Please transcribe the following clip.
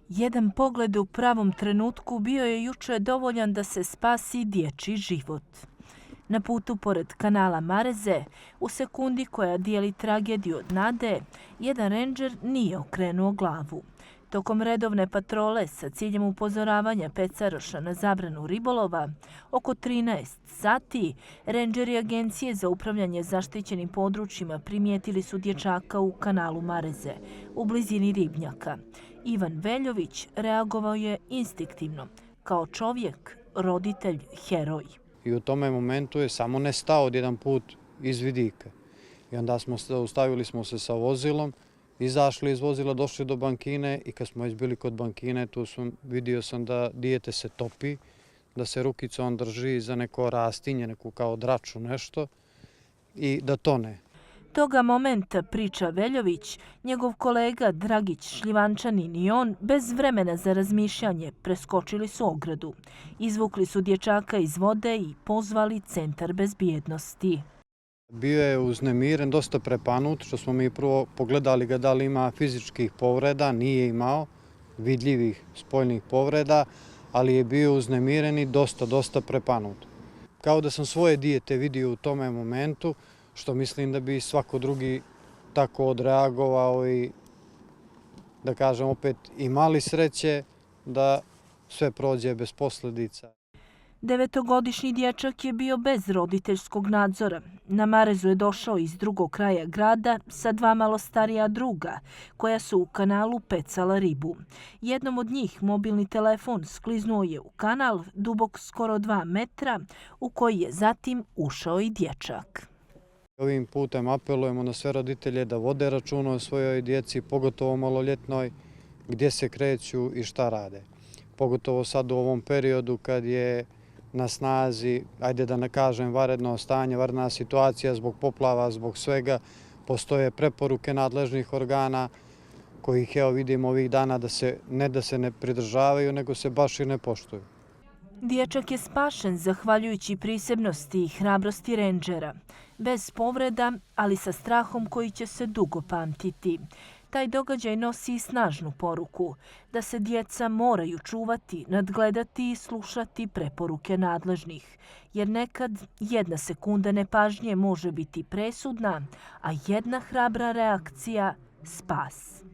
Jedan pogled u pravom trenutku bio je juče dovoljan da se spasi dječji život. Na putu pored kanala Mareze, u sekundi koja dijeli tragediju od nade, jedan rendžer nije okrenuo glavu. Tokom redovne patrole sa ciljem upozoravanja pecaroša na zabranu ribolova, oko 13 sati, rendžeri Agencije za upravljanje zaštićenim područjima primijetili su dječaka u kanalu Mareze, u blizini ribnjaka. Ivan Veljović reagovao je instinktivno, kao čovjek, roditelj, heroj. I u tome momentu je samo nestao odjedan put iz vidika. I onda zaustavili smo se sa vozilom, izašli iz vozila, došli do bankine i kad smo već bili kod bankine, vidio sam da dijete se topi, da se rukicom drži za neko rastinje, neku kao draču nešto i da tone. Toga momenta, priča Veljović, njegov kolega Dragić Šljivančanin i on, bez vremena za razmišljanje, preskočili su ogradu. Izvukli su dječaka iz vode i pozvali centar bezbjednosti. Bio je uznemiren, dosta prepanut, što smo mi prvo pogledali ga da li ima fizičkih povreda, nije imao vidljivih spoljnih povreda, ali je bio uznemiren i dosta prepanut. Kao da sam svoje dijete vidio u tome momentu, što mislim da bi svako drugi tako odreagovao i, da kažem opet, imali sreće da sve prođe bez posljedica. Devetogodišnji dječak je bio bez roditeljskog nadzora. Na Marezu je došao iz drugog kraja grada sa dva malo starija druga, koja su u kanalu pecala ribu. Jednom od njih mobilni telefon skliznuo je u kanal dubok skoro 2 metra, u koji je zatim ušao i dječak. Ovim putem apelujemo na sve roditelje da vode računa o svojoj djeci, pogotovo maloljetnoj, gdje se kreću i šta rade. Pogotovo sad u ovom periodu kad je na snazi, ajde da ne kažem vanredno stanje, vanredna situacija zbog poplava, zbog svega, postoje preporuke nadležnih organa kojih evo vidimo ovih dana da se ne pridržavaju, nego se baš i ne poštuju. Dječak je spašen zahvaljujući prisebnosti i hrabrosti rendžera. Bez povreda, ali sa strahom koji će se dugo pamtiti. Taj događaj nosi i snažnu poruku da se djeca moraju čuvati, nadgledati i slušati preporuke nadležnih. Jer nekad jedna sekunda nepažnje može biti presudna, a jedna hrabra reakcija spas.